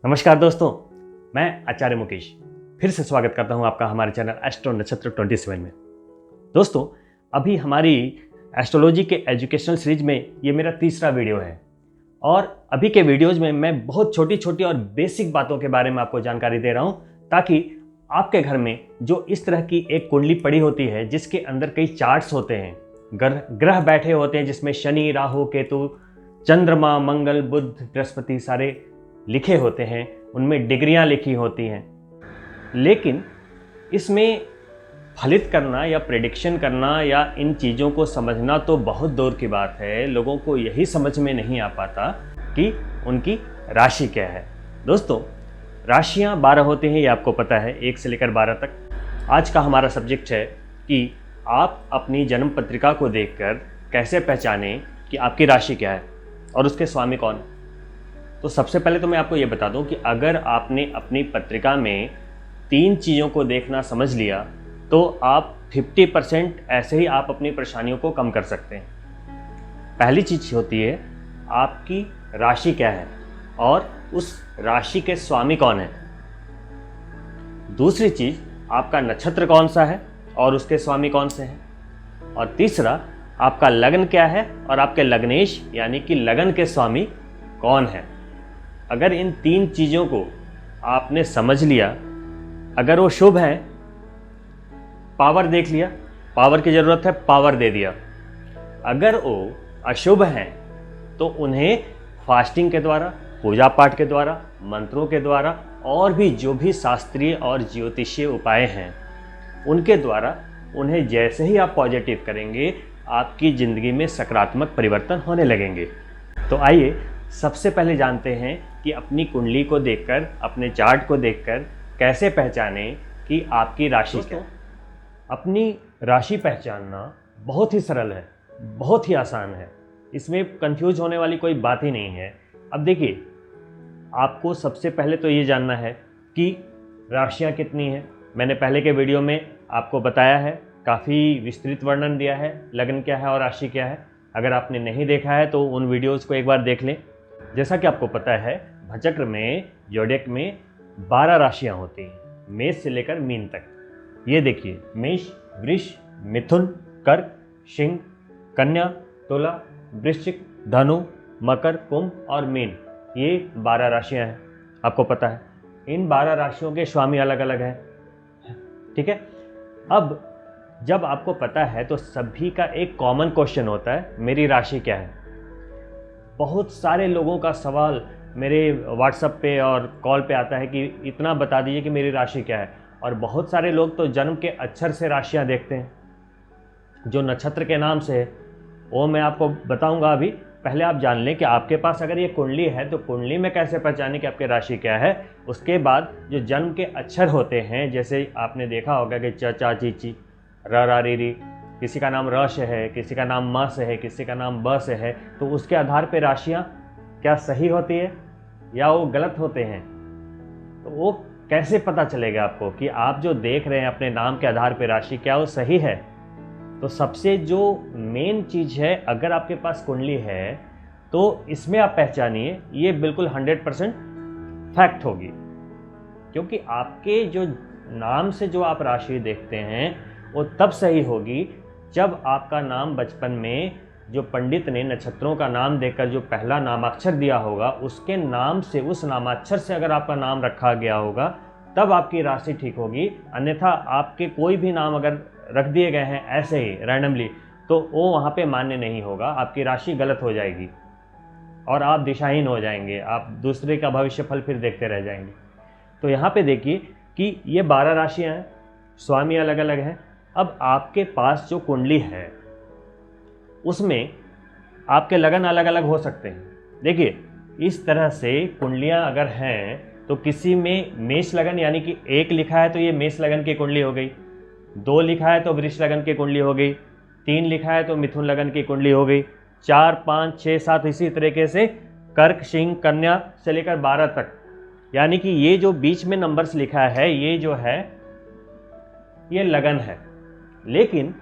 नमस्कार दोस्तों, मैं आचार्य मुकेश फिर से स्वागत करता हूं आपका हमारे चैनल एस्ट्रो नक्षत्र 27 में। दोस्तों, अभी हमारी एस्ट्रोलॉजी के एजुकेशनल सीरीज में ये मेरा तीसरा वीडियो है और अभी के वीडियोज़ में मैं बहुत छोटी छोटी और बेसिक बातों के बारे में आपको जानकारी दे रहा हूं ताकि आपके घर में जो इस तरह की एक कुंडली पड़ी होती है जिसके अंदर कई चार्ट्स होते हैं, ग्रह बैठे होते हैं जिसमें शनि, राहु, केतु, चंद्रमा, मंगल, बुध, बृहस्पति सारे लिखे होते हैं, उनमें डिग्रियां लिखी होती हैं, लेकिन इसमें फलित करना या प्रेडिक्शन करना या इन चीज़ों को समझना तो बहुत दूर की बात है। लोगों को यही समझ में नहीं आ पाता कि उनकी राशि क्या है। दोस्तों, राशियां 12 होती हैं, ये आपको पता है, 1 से लेकर 12 तक। आज का हमारा सब्जेक्ट है कि आप अपनी जन्म पत्रिका को देखकर कैसे पहचानें कि आपकी राशि क्या है और उसके स्वामी कौन है। तो सबसे पहले तो मैं आपको ये बता दूं कि अगर आपने अपनी पत्रिका में 3 चीज़ों को देखना समझ लिया तो आप 50% ऐसे ही आप अपनी परेशानियों को कम कर सकते हैं। पहली चीज़ होती है आपकी राशि क्या है और उस राशि के स्वामी कौन है। दूसरी चीज़ आपका नक्षत्र कौन सा है और उसके स्वामी कौन से हैं। और तीसरा आपका लग्न क्या है और आपके लग्नेश यानी कि लगन के स्वामी कौन है। अगर इन 3 चीज़ों को आपने समझ लिया, अगर वो शुभ है, पावर देख लिया, पावर की ज़रूरत है, पावर दे दिया। अगर वो अशुभ हैं तो उन्हें फास्टिंग के द्वारा, पूजा पाठ के द्वारा, मंत्रों के द्वारा और भी जो भी शास्त्रीय और ज्योतिषीय उपाय हैं उनके द्वारा उन्हें जैसे ही आप पॉजिटिव करेंगे आपकी ज़िंदगी में सकारात्मक परिवर्तन होने लगेंगे। तो आइए सबसे पहले जानते हैं कि अपनी कुंडली को देखकर, अपने चार्ट को देखकर कैसे पहचानें कि आपकी राशि क्या है। अपनी राशि पहचानना बहुत ही सरल है, बहुत ही आसान है, इसमें कंफ्यूज होने वाली कोई बात ही नहीं है। अब देखिए, आपको सबसे पहले तो ये जानना है कि राशियाँ कितनी हैं। मैंने पहले के वीडियो में आपको बताया है, काफ़ी विस्तृत वर्णन दिया है लग्न क्या है और राशि क्या है। अगर आपने नहीं देखा है तो उन वीडियोज़ को एक बार देख लें। जैसा कि आपको पता है, भचक्र में, जोडियक में 12 राशियां होती हैं, मेष से लेकर मीन तक। ये देखिए, मेष, वृष, मिथुन, कर्क, सिंह, कन्या, तुला, वृश्चिक, धनु, मकर, कुंभ और मीन, ये 12 राशियां हैं। आपको पता है इन 12 राशियों के स्वामी अलग अलग हैं, ठीक है। अब जब आपको पता है तो सभी का एक कॉमन क्वेश्चन होता है, मेरी राशि क्या है। बहुत सारे लोगों का सवाल मेरे व्हाट्सएप पे और कॉल पे आता है कि इतना बता दीजिए कि मेरी राशि क्या है। और बहुत सारे लोग तो जन्म के अक्षर से राशियां देखते हैं, जो नक्षत्र के नाम से है वो मैं आपको बताऊंगा। अभी पहले आप जान लें कि आपके पास अगर ये कुंडली है तो कुंडली में कैसे पहचानें कि आपकी राशि क्या है। उसके बाद जो जन्म के अक्षर होते हैं, जैसे आपने देखा होगा कि च, चा, ची, ची, र, रा, री, री, किसी का नाम र से है, किसी का नाम म से है, किसी का नाम ब से है, तो उसके आधार पे राशियाँ क्या सही होती है या वो गलत होते हैं। तो वो कैसे पता चलेगा आपको कि आप जो देख रहे हैं अपने नाम के आधार पे राशि क्या वो सही है। तो सबसे जो मेन चीज़ है, अगर आपके पास कुंडली है तो इसमें आप पहचानिए, ये बिल्कुल 100% फैक्ट होगी, क्योंकि आपके जो नाम से जो आप राशि देखते हैं वो तब सही होगी जब आपका नाम बचपन में जो पंडित ने नक्षत्रों का नाम देकर जो पहला नामाक्षर दिया होगा उसके नाम से, उस नामाक्षर से अगर आपका नाम रखा गया होगा तब आपकी राशि ठीक होगी। अन्यथा आपके कोई भी नाम अगर रख दिए गए हैं ऐसे ही रैंडमली तो वो वहाँ पे मान्य नहीं होगा, आपकी राशि गलत हो जाएगी और आप दिशाहीन हो जाएंगे, आप दूसरे का भविष्य फल फिर देखते रह जाएंगे। तो यहाँ पे देखिए कि ये 12 राशियाँ हैं, स्वामी अलग अलग हैं। अब आपके पास जो कुंडली है उसमें आपके लगन अलग अलग हो सकते हैं। देखिए, इस तरह से कुंडलियां अगर हैं तो किसी में मेष लगन यानी कि 1 लिखा है तो ये मेष लगन की कुंडली हो गई, 2 लिखा है तो वृष लगन की कुंडली हो गई, 3 लिखा है तो मिथुन लगन की कुंडली हो गई, 4, 5, 6, 7 इसी तरीके से कर्क, सिंह, कन्या से लेकर 12 तक। यानी कि ये जो बीच में नंबर्स लिखा है ये जो है ये लगन है। लेकिन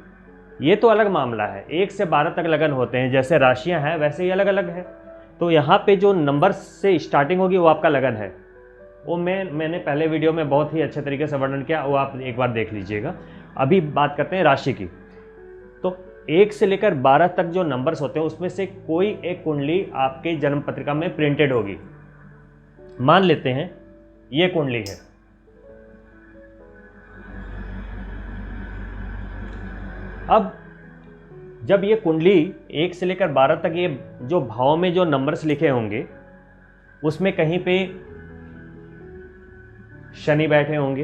ये तो अलग मामला है, 1 से 12 तक लगन होते हैं, जैसे राशियां हैं वैसे ही अलग अलग है। तो यहाँ पे जो नंबर से स्टार्टिंग होगी वो आपका लगन है। वो मैंने पहले वीडियो में बहुत ही अच्छे तरीके से वर्णन किया, वो आप एक बार देख लीजिएगा। अभी बात करते हैं राशि की। तो 1 से लेकर 12 तक जो नंबर्स होते हैं उसमें से कोई एक कुंडली आपके जन्म पत्रिका में प्रिंटेड होगी। मान लेते हैं ये कुंडली है, अब जब ये कुंडली 1 से लेकर 12 तक ये जो भाव में जो नंबर्स लिखे होंगे उसमें कहीं पे शनि बैठे होंगे,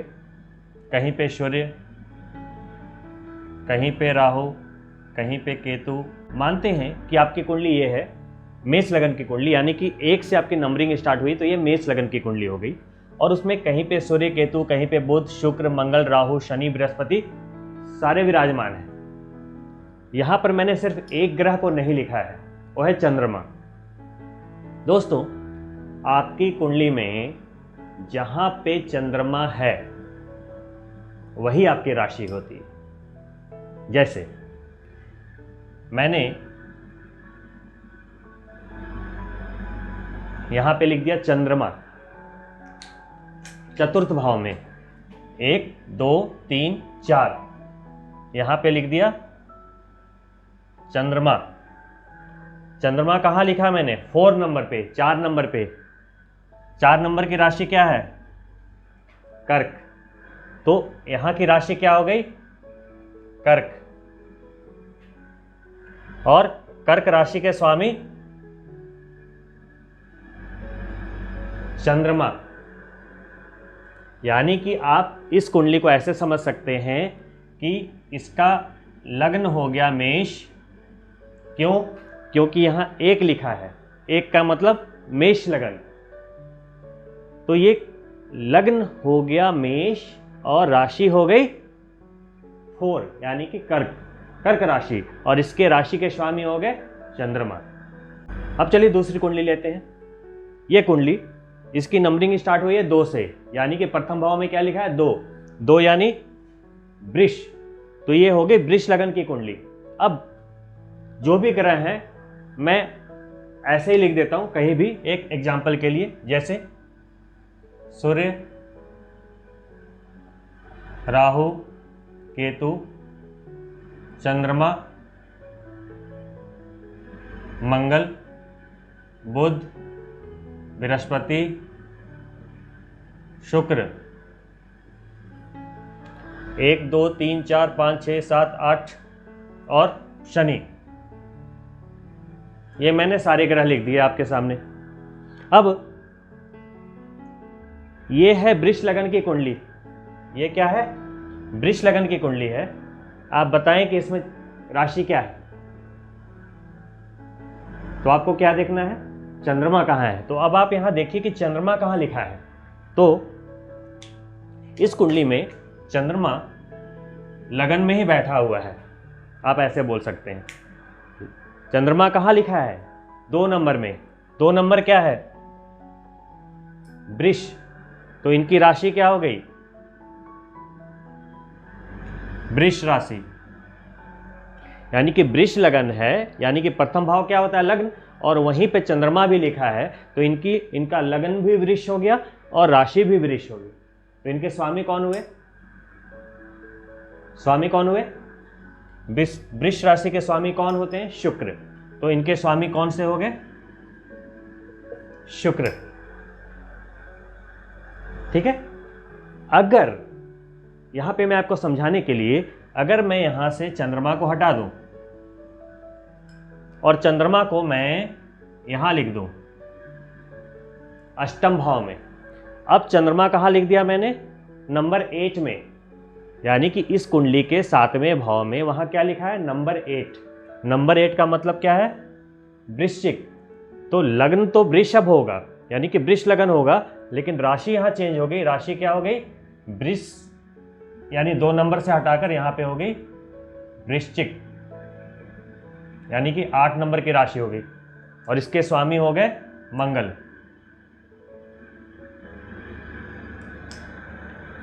कहीं पे सूर्य, कहीं पे राहु, कहीं पे केतु। मानते हैं कि आपकी कुंडली ये है मेष लगन की कुंडली, यानी कि 1 से आपकी नंबरिंग स्टार्ट हुई तो ये मेष लगन की कुंडली हो गई, और उसमें कहीं पे सूर्य केतु, कहीं पे बुध शुक्र मंगल राहु शनि बृहस्पति सारे विराजमान हैं। यहां पर मैंने सिर्फ एक ग्रह को नहीं लिखा है, वो है चंद्रमा। दोस्तों, आपकी कुंडली में जहां पे चंद्रमा है वही आपकी राशि होती है। जैसे मैंने यहां पे लिख दिया चंद्रमा चतुर्थ भाव में, 1 2 3 4, यहां पे लिख दिया चंद्रमा। चंद्रमा कहाँ लिखा मैंने? 4 नंबर पे, 4 नंबर पे। 4 नंबर की राशि क्या है? कर्क। तो यहां की राशि क्या हो गई? कर्क। और कर्क राशि के स्वामी चंद्रमा। यानी कि आप इस कुंडली को ऐसे समझ सकते हैं कि इसका लग्न हो गया मेष। क्यों? क्योंकि यहां 1 लिखा है, 1 का मतलब मेष लगन। तो ये लग्न हो गया मेष और राशि हो गई 4, यानी कि कर्क, कर्क राशि, और इसके राशि के स्वामी हो गए चंद्रमा। अब चलिए दूसरी कुंडली लेते हैं। ये कुंडली, इसकी नंबरिंग स्टार्ट हुई है 2 से, यानी कि प्रथम भाव में क्या लिखा है? 2, 2 यानी वृष। तो ये हो गई वृष लगन की कुंडली। अब जो भी ग्रह हैं मैं ऐसे ही लिख देता हूं कहीं भी, एक एग्जाम्पल के लिए। जैसे सूर्य, राहु, केतु, चंद्रमा, मंगल, बुध, बृहस्पति, शुक्र, 1 2 3 4 5 6 7 8 और शनि। ये मैंने सारे ग्रह लिख दिए आपके सामने। अब ये है वृष लगन की कुंडली। ये क्या है? वृष लगन की कुंडली है। आप बताएं कि इसमें राशि क्या है? तो आपको क्या देखना है? चंद्रमा कहाँ है। तो अब आप यहां देखिए कि चंद्रमा कहाँ लिखा है। तो इस कुंडली में चंद्रमा लगन में ही बैठा हुआ है, आप ऐसे बोल सकते हैं। चंद्रमा कहाँ लिखा है? 2 नंबर में। 2 नंबर क्या है? वृष। तो इनकी राशि क्या हो गई? वृष राशि। यानी कि वृष लगन है, यानी कि प्रथम भाव क्या होता है? लग्न, और वहीं पे चंद्रमा भी लिखा है, तो इनका लगन भी वृष हो गया और राशि भी वृष हो गई। तो इनके स्वामी कौन हुए? स्वामी कौन हुए? वृष राशि के स्वामी कौन होते हैं? शुक्र। तो इनके स्वामी कौन से हो गए? शुक्र। ठीक है। अगर यहां पे मैं आपको समझाने के लिए, अगर मैं यहां से चंद्रमा को हटा दूं और चंद्रमा को मैं यहां लिख दूं अष्टम भाव में, अब चंद्रमा कहां लिख दिया मैंने? नंबर 8 में, यानी कि इस कुंडली के 7वें भाव में। वहां क्या लिखा है? नंबर 8। नंबर 8 का मतलब क्या है? वृश्चिक। तो लग्न तो वृषभ होगा, यानी कि वृष लगन होगा, लेकिन राशि यहां चेंज हो गई। राशि क्या हो गई? वृष, यानी 2 नंबर से हटाकर यहां पे हो गई वृश्चिक, यानी कि 8 नंबर की राशि हो गई, और इसके स्वामी हो गए मंगल।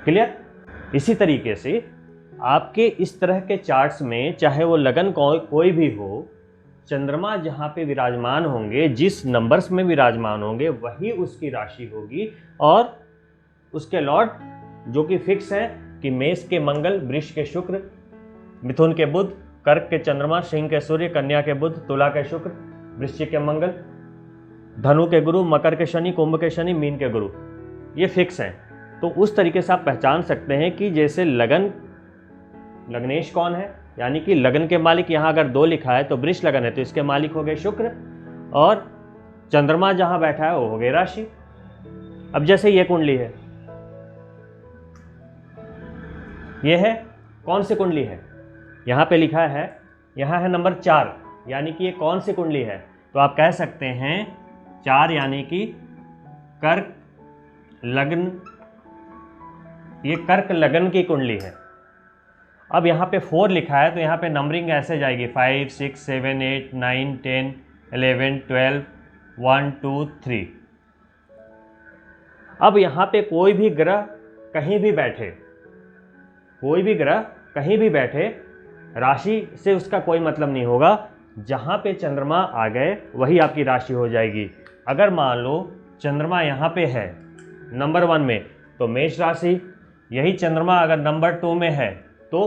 क्लियर? इसी तरीके से आपके इस तरह के चार्ट्स में, चाहे वो लगन कोई भी हो, चंद्रमा जहां पे विराजमान होंगे, जिस नंबर्स में विराजमान होंगे, वही उसकी राशि होगी, और उसके लॉर्ड जो कि फिक्स है कि मेष के मंगल, वृष के शुक्र, मिथुन के बुध, कर्क के चंद्रमा, सिंह के सूर्य, कन्या के बुध, तुला के शुक्र, वृश्चिक के मंगल, धनु के गुरु, मकर के शनि, कुंभ के शनि, मीन के गुरु, ये फिक्स हैं। तो उस तरीके से आप पहचान सकते हैं कि जैसे लग्नेश कौन है, यानी कि लगन के मालिक यहाँ अगर 2 लिखा है तो वृष लगन है तो इसके मालिक हो गए शुक्र, और चंद्रमा जहां बैठा है वो हो गई राशि। अब जैसे ये कुंडली है, ये है कौन सी कुंडली है, यहाँ पे लिखा है, यहाँ है नंबर 4, यानी कि ये कौन सी कुंडली है, तो आप कह सकते हैं 4 यानी कि कर्क लग्न, ये कर्क लगन की कुंडली है। अब यहाँ पे 4 लिखा है तो यहाँ पे नंबरिंग ऐसे जाएगी 5, 6, 7, 8, 9, 10, 11, 12, 1, 2, 3। अब यहाँ पे कोई भी ग्रह कहीं भी बैठे, कोई भी ग्रह कहीं भी बैठे, राशि से उसका कोई मतलब नहीं होगा। जहाँ पे चंद्रमा आ गए वही आपकी राशि हो जाएगी। अगर मान लो चंद्रमा यहाँ पे है नंबर 1 में तो मेष राशि, यही चंद्रमा अगर नंबर 2 में है तो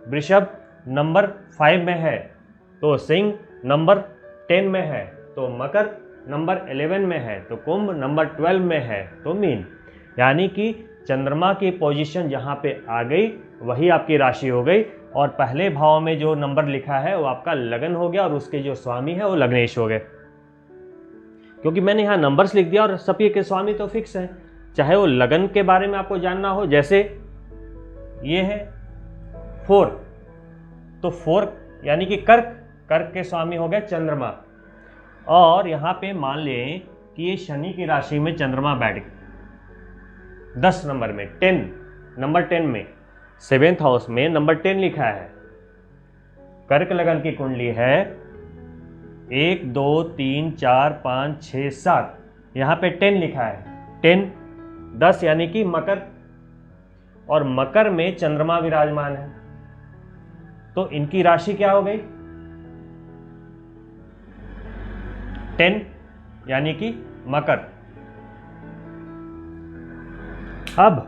वृषभ, नंबर 5 में है तो सिंह, नंबर 10 में है तो मकर, नंबर 11 में है तो कुंभ, नंबर 12 में है तो मीन। यानी कि चंद्रमा की पोजीशन जहाँ पे आ गई वही आपकी राशि हो गई, और पहले भाव में जो नंबर लिखा है वो आपका लगन हो गया और उसके जो स्वामी है वो लग्नेश हो गए। क्योंकि मैंने यहाँ नंबर्स लिख दिया और सभी के स्वामी तो फिक्स हैं, चाहे वो लगन के बारे में आपको जानना हो। जैसे ये है 4, तो 4 यानी कि कर्क, कर्क के स्वामी हो गए चंद्रमा। और यहाँ पे मान लें कि ये शनि की राशि में चंद्रमा बैठ गए 10 नंबर में, 10 नंबर 10 में, 7th हाउस में नंबर 10 लिखा है। कर्क लगन की कुंडली है 1, 2, 3, 4, 5, 6, 7, यहाँ पे 10 लिखा है, 10, 10 यानी कि मकर, और मकर में चंद्रमा विराजमान है तो इनकी राशि क्या हो गई 10 यानी कि मकर। अब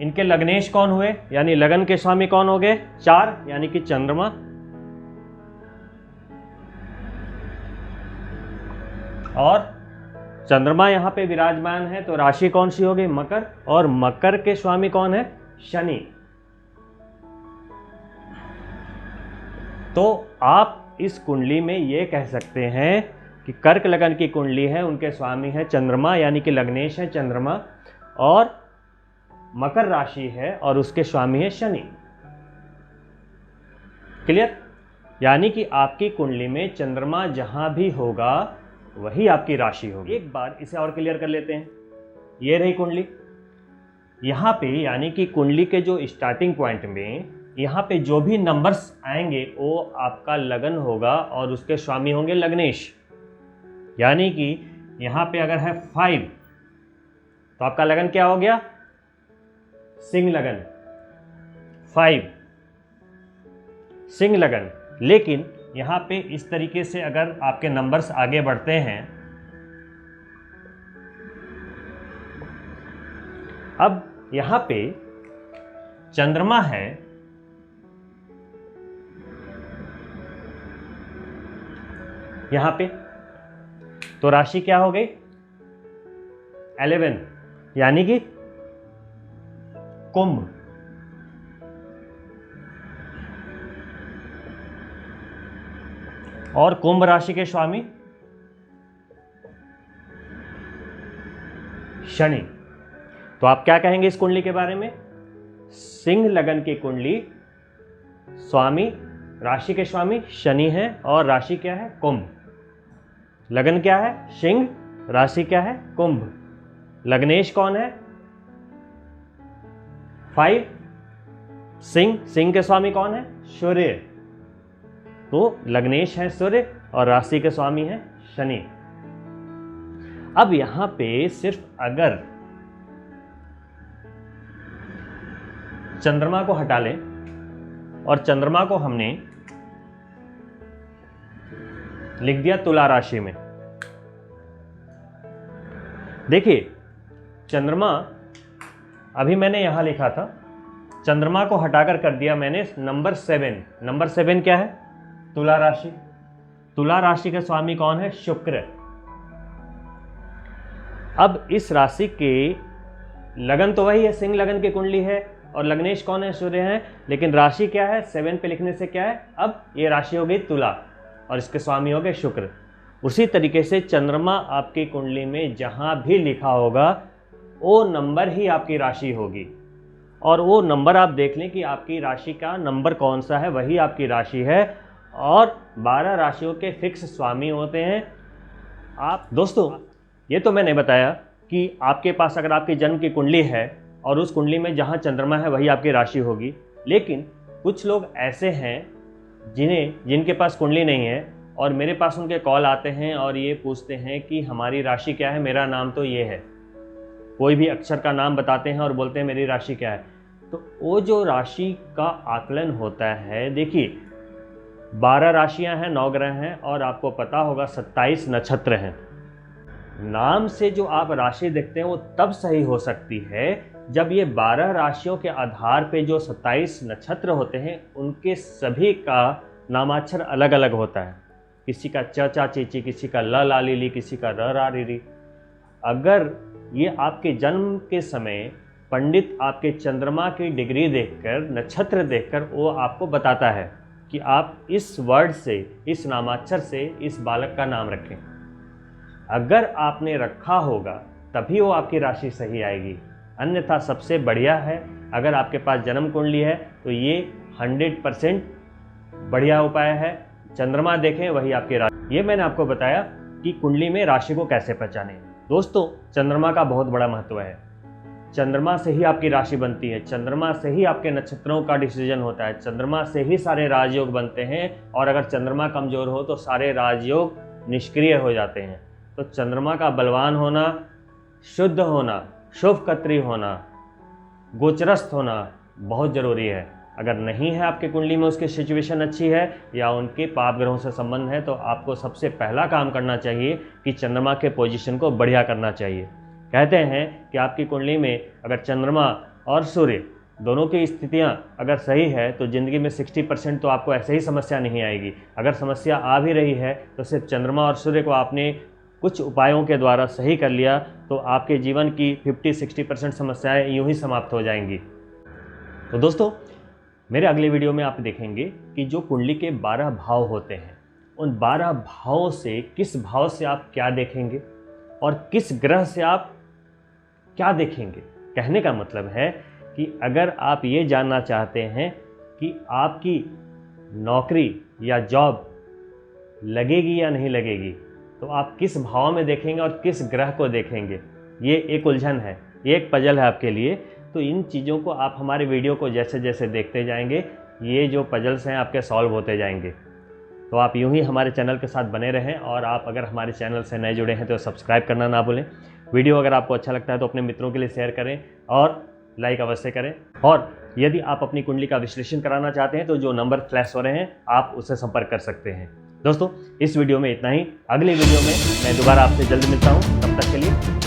इनके लग्नेश कौन हुए, यानी लगन के स्वामी कौन हो गए 4 यानी कि चंद्रमा, और चंद्रमा यहां पे विराजमान है तो राशि कौन सी हो गई मकर, और मकर के स्वामी कौन है शनि। तो आप इस कुंडली में ये कह सकते हैं कि कर्क लगन की कुंडली है, उनके स्वामी है चंद्रमा यानी कि लग्नेश है चंद्रमा, और मकर राशि है और उसके स्वामी है शनि। क्लियर? यानी कि आपकी कुंडली में चंद्रमा जहां भी होगा वही आपकी राशि होगी। एक बार इसे और क्लियर कर लेते हैं। ये रही कुंडली, यहाँ पे यानी कि कुंडली के जो स्टार्टिंग पॉइंट में यहाँ पे जो भी नंबर्स आएंगे वो आपका लगन होगा और उसके स्वामी होंगे लग्नेश। यानी कि यहाँ पे अगर है 5 तो आपका लगन क्या हो गया सिंह लगन, 5 सिंह लगन। लेकिन यहाँ पे इस तरीके से अगर आपके नंबर्स आगे बढ़ते हैं, अब यहाँ पे चंद्रमा है यहाँ पे, तो राशि क्या हो गई 11 यानी कि कुंभ। और कुंभ राशि के स्वामी शनि। तो आप क्या कहेंगे इस कुंडली के बारे में, सिंह लगन की कुंडली, स्वामी राशि के स्वामी शनि है और राशि क्या है कुंभ। लगन क्या है सिंह, राशि क्या है कुंभ। लग्नेश कौन है 5 सिंह, सिंह के स्वामी कौन है सूर्य, तो लग्नेश है सूर्य और राशि के स्वामी है शनि। अब यहां पे सिर्फ अगर चंद्रमा को हटा लें और चंद्रमा को हमने लिख दिया तुला राशि में। देखिए चंद्रमा अभी मैंने यहाँ लिखा था, चंद्रमा को हटाकर कर दिया मैंने नंबर 7। नंबर 7 क्या है? तुला राशि। तुला राशि के स्वामी कौन है? शुक्र। अब इस राशि के लगन तो वही है, सिंह लगन की कुंडली है, और लग्नेश कौन है? सूर्य है। लेकिन राशि क्या है? 7 पे लिखने से क्या है? अब ये राशि हो गई तुला और इसके स्वामी हो गए शुक्र। उसी तरीके से चंद्रमा आपकी कुंडली में जहां भी लिखा होगा वो नंबर ही आपकी राशि होगी, और वो नंबर आप देख लें कि आपकी राशि का नंबर कौन सा है, वही आपकी राशि है। और 12 राशियों के फिक्स स्वामी होते हैं। आप दोस्तों, ये तो मैंने बताया कि आपके पास अगर आपकी जन्म की कुंडली है और उस कुंडली में जहाँ चंद्रमा है वही आपकी राशि होगी। लेकिन कुछ लोग ऐसे हैं जिनके पास कुंडली नहीं है और मेरे पास उनके कॉल आते हैं और ये पूछते हैं कि हमारी राशि क्या है, मेरा नाम तो ये है। कोई भी अक्षर का नाम बताते हैं और बोलते हैं मेरी राशि क्या है। तो वो जो राशि का आकलन होता है, देखिए 12 राशियां हैं, 9 ग्रह हैं, और आपको पता होगा 27 नक्षत्र हैं। नाम से जो आप राशि देखते हैं वो तब सही हो सकती है जब ये 12 राशियों के आधार पे जो 27 नक्षत्र होते हैं उनके सभी का नामाक्षर अलग अलग होता है। किसी का च चा ची ची, किसी का ल ला ली ली, किसी का र रा री री। अगर ये आपके जन्म के समय पंडित आपके चंद्रमा की डिग्री देखकर, नक्षत्र देखकर वो आपको बताता है कि आप इस वर्ड से, इस नामाक्षर से इस बालक का नाम रखें। अगर आपने रखा होगा तभी वो आपकी राशि सही आएगी, अन्यथा सबसे बढ़िया है अगर आपके पास जन्म कुंडली है तो ये 100% बढ़िया उपाय है। चंद्रमा देखें वही आपकी राशि। ये मैंने आपको बताया कि कुंडली में राशि को कैसे पहचानें। दोस्तों, चंद्रमा का बहुत बड़ा महत्व है। चंद्रमा से ही आपकी राशि बनती है, चंद्रमा से ही आपके नक्षत्रों का डिसीजन होता है, चंद्रमा से ही सारे राजयोग बनते हैं। और अगर चंद्रमा कमज़ोर हो तो सारे राजयोग निष्क्रिय हो जाते हैं। तो चंद्रमा का बलवान होना, शुद्ध होना, शुभकत्री होना, गोचरस्थ होना बहुत ज़रूरी है। अगर नहीं है आपके कुंडली में, उसकी सिचुएशन अच्छी है या उनके पाप ग्रहों से संबंध है, तो आपको सबसे पहला काम करना चाहिए कि चंद्रमा के पोजीशन को बढ़िया करना चाहिए। कहते हैं कि आपकी कुंडली में अगर चंद्रमा और सूर्य दोनों की स्थितियां अगर सही है तो ज़िंदगी में 60% तो आपको ऐसे ही समस्या नहीं आएगी। अगर समस्या आ भी रही है तो सिर्फ चंद्रमा और सूर्य को आपने कुछ उपायों के द्वारा सही कर लिया तो आपके जीवन की 50-60% समस्याएं यूं ही समाप्त हो जाएंगी। तो दोस्तों, मेरे अगले वीडियो में आप देखेंगे कि जो कुंडली के 12 भाव होते हैं, उन 12 भावों से किस भाव से आप क्या देखेंगे और किस ग्रह से आप क्या देखेंगे। कहने का मतलब है कि अगर आप ये जानना चाहते हैं कि आपकी नौकरी या जॉब लगेगी या नहीं लगेगी, तो आप किस भाव में देखेंगे और किस ग्रह को देखेंगे। ये एक उलझन है, ये एक पजल है आपके लिए। तो इन चीज़ों को आप हमारे वीडियो को जैसे जैसे देखते जाएंगे, ये जो पजल्स हैं आपके सॉल्व होते जाएंगे। तो आप यूं ही हमारे चैनल के साथ बने रहें, और आप अगर हमारे चैनल से नए जुड़े हैं तो सब्सक्राइब करना ना भूलें। वीडियो अगर आपको अच्छा लगता है तो अपने मित्रों के लिए शेयर करें और लाइक अवश्य करें। और यदि आप अपनी कुंडली का विश्लेषण कराना चाहते हैं तो जो नंबर फ्लैश हो रहे हैं आप उससे संपर्क कर सकते हैं। दोस्तों, इस वीडियो में इतना ही। अगली वीडियो में मैं दोबारा आपसे जल्द मिलता हूँ। तब तक के लिए